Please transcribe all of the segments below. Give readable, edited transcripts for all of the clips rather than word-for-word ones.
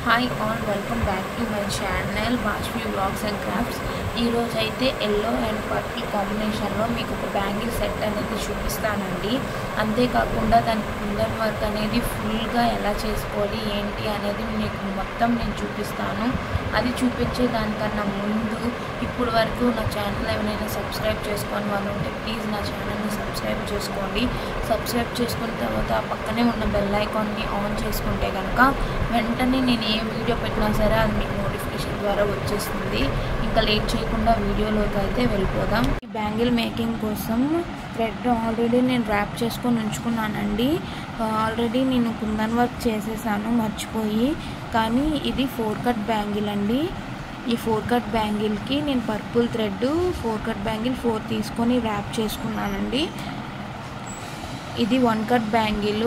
Hi all, welcome back to my channel Bhashvi vlogs and crafts. ఈరోజు అయితే yellow and purple కాంబినేషన్లో మీకు ఒక బ్యాంగిల్ సెట్ అనేది చూపిస్తానండి. అంతేకాకుండా దాని కుందన్ వర్క్ అనేది ఫుల్గా ఎలా చేసుకోవాలి ఏంటి అనేది మీకు మొత్తం నేను చూపిస్తాను. అది చూపించే దానికన్నా ముందు ఇప్పుడు వరకు నా ఛానల్ ఎవరైనా సబ్స్క్రైబ్ చేసుకొని వాళ్ళు ఉంటే ప్లీజ్ నా ఛానల్ని సబ్స్క్రైబ్ చేసుకోండి. సబ్స్క్రైబ్ చేసుకున్న తర్వాత ఆ పక్కనే ఉన్న బెల్ ఐకాన్ని ఆన్ చేసుకుంటే కనుక వెంటనే నేను ఏ వీడియో పెట్టినా సరే అది మీకు నోటిఫికేషన్ ద్వారా వచ్చేస్తుంది. ఇంకా లేట్ చేయకుండా వీడియోలోకి అయితే వెళ్ళిపోదాం. ఈ బ్యాంగిల్ మేకింగ్ కోసం థ్రెడ్ ఆల్రెడీ నేను ర్యాప్ చేసుకొని ఉంచుకున్నానండి. ఆల్రెడీ నేను కుందన్ వర్క్ చేసేసాను మర్చిపోయి. కానీ ఇది 4 కట్ బ్యాంగిల్ అండి. ఈ 4 కట్ బ్యాంగిల్కి నేను పర్పుల్ థ్రెడ్ 4 కట్ బ్యాంగిల్ 4 తీసుకొని ర్యాప్ చేసుకున్నానండి. ఇది 1 కట్ బ్యాంగిల్,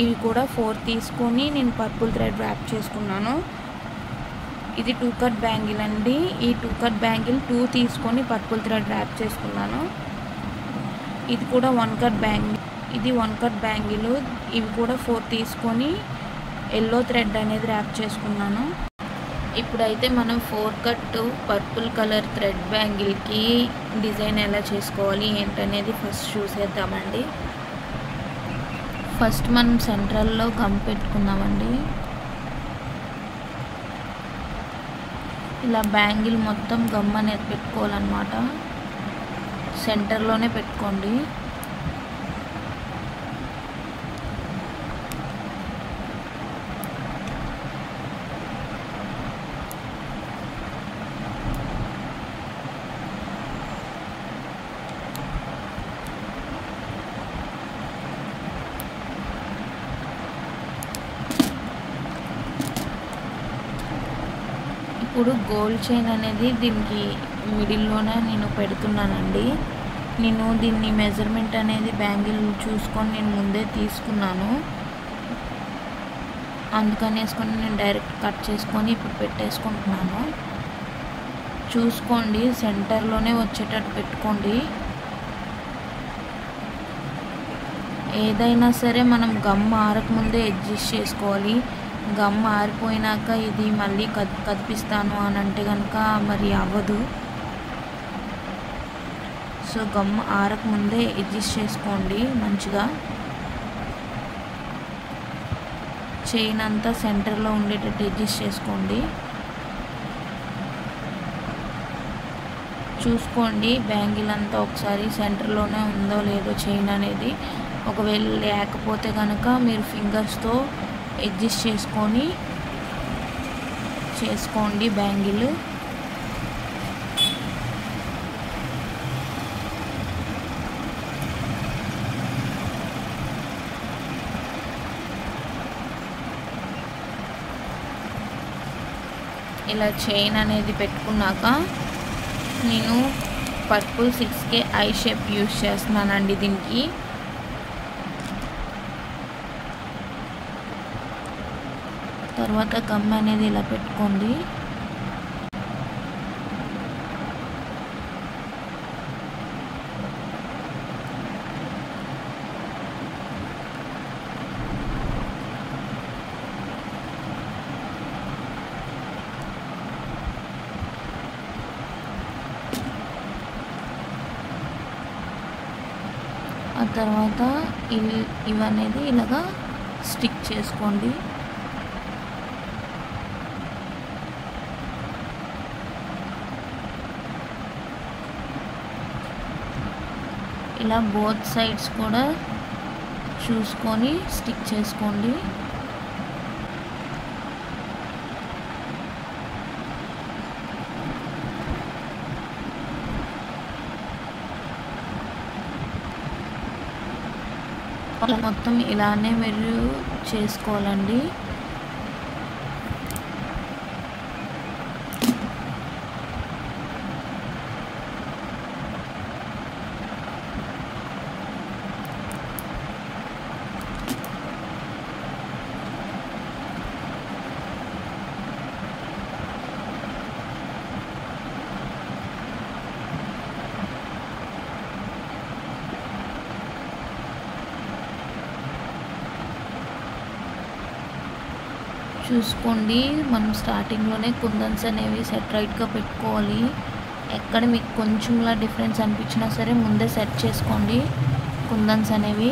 ఇవి కూడా 4 తీసుకొని నేను పర్పుల్ థ్రెడ్ ర్యాప్ చేసుకున్నాను. ఇది 2 కట్ బ్యాంగిల్ అండి. ఈ 2 కట్ బ్యాంగిల్ 2 తీసుకొని పర్పుల్ థ్రెడ్ ర్యాప్ చేసుకున్నాను. ఇది కూడా 1 కట్ బ్యాంగిల్, ఇది 1 కట్ బ్యాంగిల్, ఇవి కూడా 4 తీసుకొని ఎల్లో థ్రెడ్ అనేది ర్యాప్ చేసుకున్నాను. ఇప్పుడైతే మనం 4 కట్ పర్పుల్ కలర్ థ్రెడ్ బ్యాంగిల్కి డిజైన్ ఎలా చేసుకోవాలి ఏంటనేది ఫస్ట్ చూసేద్దామండి. ఫస్ట్ మనం సెంట్రల్లో గమ్ పెట్టుకుందామండి. ఇలా బ్యాంగిల్ మొత్తం గమ్ అనేది పెట్టుకోవాలన్నమాట. సెంటర్లోనే పెట్టుకోండి. ఇప్పుడు గోల్డ్ చైన్ అనేది దీనికి మిడిల్లోనే నేను పెడుతున్నానండి. నేను దీన్ని మెజర్మెంట్ అనేది బ్యాంగిల్ చూసుకొని నేను ముందే తీసుకున్నాను. అందుకనేసుకొని నేను డైరెక్ట్ కట్ చేసుకొని ఇప్పుడు పెట్టేసుకుంటున్నాను. చూసుకోండి, సెంటర్లోనే వచ్చేటట్టు పెట్టుకోండి. ఏదైనా సరే మనం గమ్ ఆరకముందే అడ్జస్ట్ చేసుకోవాలి. గమ్ ఆరిపోయినాక ఇది మళ్ళీ కదిపిస్తాను అని అంటే కనుక మరి అవ్వదు. సో గమ్ ఆరకముందే అడ్జస్ట్ చేసుకోండి మంచిగా. చైన్ అంతా సెంటర్లో ఉండేటట్టు అడ్జస్ట్ చేసుకోండి. చూసుకోండి బ్యాంగిల్ అంతా ఒకసారి సెంటర్లోనే ఉందో లేదో చైన్ అనేది. ఒకవేళ లేకపోతే కనుక మీరు ఫింగర్స్తో అడ్జస్ట్ చేసుకోండి బ్యాంగిల్. ఇలా చైన్ అనేది పెట్టుకున్నాక నేను purple 6K I shape use చేస్తున్నానండి దీనికి. తర్వాత గమ్ అనేది ఇలా పెట్టుకోండి. ఆ తర్వాత ఇవనేది ఇలాగా స్టిక్ చేసుకోండి. ఇలా బోత్ సైడ్స్ కూడా చూసుకొని స్టిక్ చేసుకోండి. మొత్తం ఇలానే మీరు చేసుకోవాలండి. చూసుకోండి. మనం స్టార్టింగ్లోనే కుందన్స్ అనేవి సెట్ రైట్గా పెట్టుకోవాలి. ఎక్కడ మీకు కొంచెంలా డిఫరెన్స్ అనిపించినా సరే ముందే సెట్ చేసుకోండి కుందన్స్ అనేవి.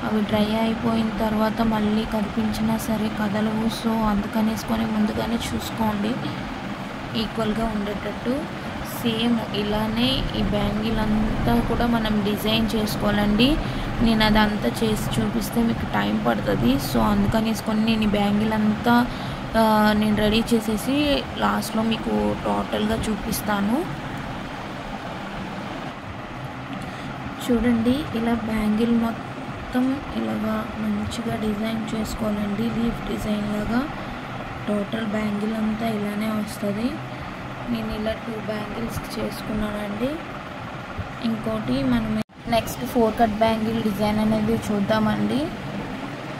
అవి డ్రై అయిపోయిన తర్వాత మళ్ళీ కనిపించినా సరే కదలవు. సో అందుకనేసుకొని ముందుగానే చూసుకోండి ఈక్వల్గా ఉండేటట్టు. సేమ్ ఇలానే ఈ బ్యాంగిల్ అంతా కూడా మనం డిజైన్ చేసుకోవాలండి. నేను అదంతా చేసి చూపిస్తే మీకు టైం పడుతుంది. సో అందుకనేసుకొని నేను ఈ బ్యాంగిల్ అంతా నేను రెడీ చేసేసి లాస్ట్లో మీకు టోటల్గా చూపిస్తాను. చూడండి, ఇలా బ్యాంగిల్ మొత్తం ఇలాగా మంచిగా డిజైన్ చేసుకోవాలండి. లీఫ్ డిజైన్ లాగా టోటల్ బ్యాంగిల్ అంతా ఇలానే వస్తుంది. నేను ఇలా 2 బ్యాంగిల్స్ చేసుకున్నానండి. ఇంకోటి మనం నెక్స్ట్ 4 కట్ బ్యాంగిల్ డిజైన్ అనేది చూద్దామండి.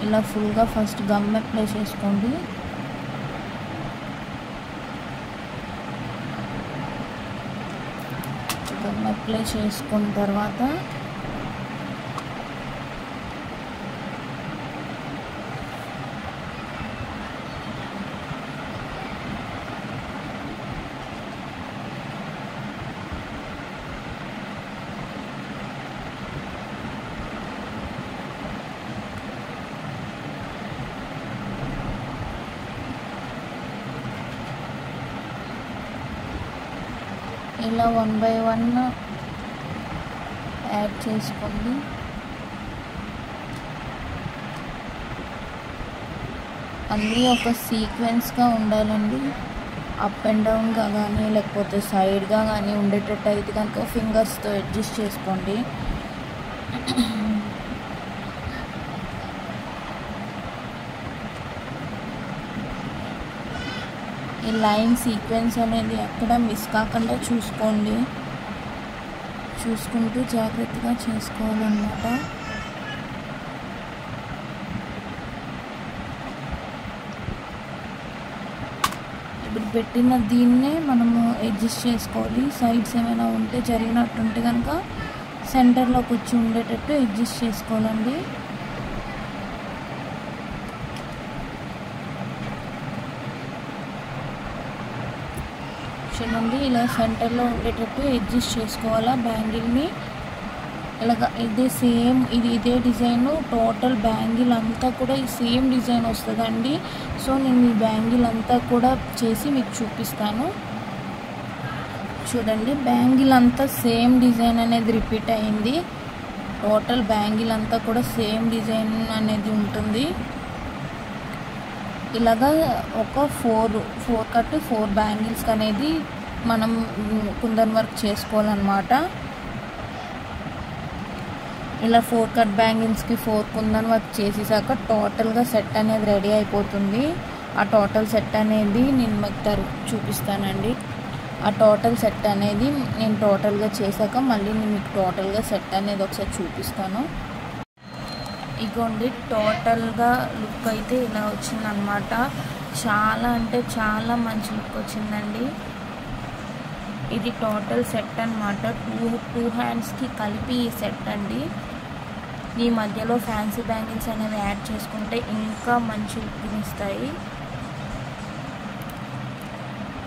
ఇలా ఫుల్గా ఫస్ట్ గమ్ అప్లై చేసుకోండి. గమ్ అప్లై చేసుకున్న తర్వాత ఇలా 1 by 1 యాడ్ చేసుకోండి. అన్నీ ఒక సీక్వెన్స్గా ఉండాలండి. అప్ అండ్ డౌన్గా కానీ లేకపోతే సైడ్గా కానీ ఉండేటట్టు అయితే కనుక ఫింగర్స్తో అడ్జస్ట్ చేసుకోండి. ఈ లైన్ సీక్వెన్స్ అనేది ఎక్కడ మిస్ కాకుండా చూసుకోండి. చూసుకుంటూ జాగ్రత్తగా చేసుకోవాలన్నమాట. ఇప్పుడు పెట్టిన దీన్నే మనము అడ్జస్ట్ చేసుకోవాలి. సైడ్స్ ఏమైనా ఉంటే జరిగినట్టుంటే కనుక సెంటర్లోకి వచ్చి ఉండేటట్టు అడ్జస్ట్ చేసుకోవాలండి. చూడండి, ఇలా సెంటర్లో ఉండేటట్టు అడ్జస్ట్ చేసుకోవాలా బ్యాంగిల్ని. ఇలాగ ఇదే డిజైన్ టోటల్ బ్యాంగిల్ అంతా కూడా ఈ సేమ్ డిజైన్ వస్తుందండి. సో నేను ఈ బ్యాంగిల్ అంతా కూడా చేసి మీకు చూపిస్తాను. చూడండి, బ్యాంగిల్ అంతా సేమ్ డిజైన్ అనేది రిపీట్ అయింది. టోటల్ బ్యాంగిల్ అంతా కూడా సేమ్ డిజైన్ అనేది ఉంటుంది. ఇలాగా ఒక 4 కట్ 4 బ్యాంగిల్స్ అనేది మనం కుందన్ వర్క్ చేసుకోవాలన్నమాట. ఇలా 4 కట్ బ్యాంగిల్స్కి 4 కుందన్ వర్క్ చేసేసాక టోటల్గా సెట్ అనేది రెడీ అయిపోతుంది. ఆ టోటల్ సెట్ అనేది నేను మీకు చూపిస్తానండి. ఆ టోటల్ సెట్ అనేది నేను టోటల్గా చేశాక మళ్ళీ నేను మీకు టోటల్గా సెట్ అనేది ఒకసారి చూపిస్తాను. ఇగోండి, టోటల్గా లుక్ అయితే ఇలా వచ్చిందనమాట. చాలా అంటే చాలా మంచి లుక్ వచ్చిందండి. ఇది టోటల్ సెట్ అనమాట. 2 హ్యాండ్స్కి కలిపి ఈ సెట్ అండి. ఈ మధ్యలో ఫ్యాన్సీ బ్యాంగిల్స్ అనేవి యాడ్ చేసుకుంటే ఇంకా మంచి లుక్ ఇస్తాయి.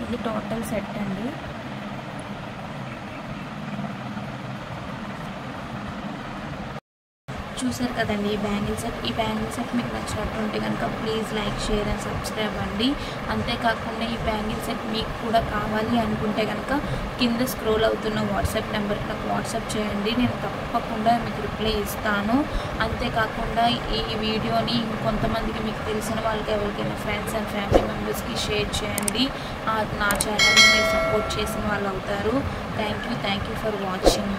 ఇది టోటల్ సెట్ అండి. చూసారు కదండి ఈ బ్యాంగిల్ సెట్ మీకు నచ్చినట్టుంటే కనుక please like, share and subscribe అండి. అంతేకాకుండా ఈ బ్యాంగిల్ సెట్ మీకు కూడా కావాలి అనుకుంటే కనుక కింద స్క్రోల్ అవుతున్న వాట్సాప్ నెంబర్కి నాకు వాట్సాప్ చేయండి. నేను తప్పకుండా మీకు రిప్లై ఇస్తాను. అంతేకాకుండా ఈ వీడియోని ఇంకొంతమందికి మీకు తెలిసిన వాళ్ళకి ఎవరికైనా ఫ్రెండ్స్ అండ్ ఫ్యామిలీ మెంబర్స్కి షేర్ చేయండి. నా ఛానల్ని మీరు సపోర్ట్ చేసిన వాళ్ళు అవుతారు. Thank you for watching.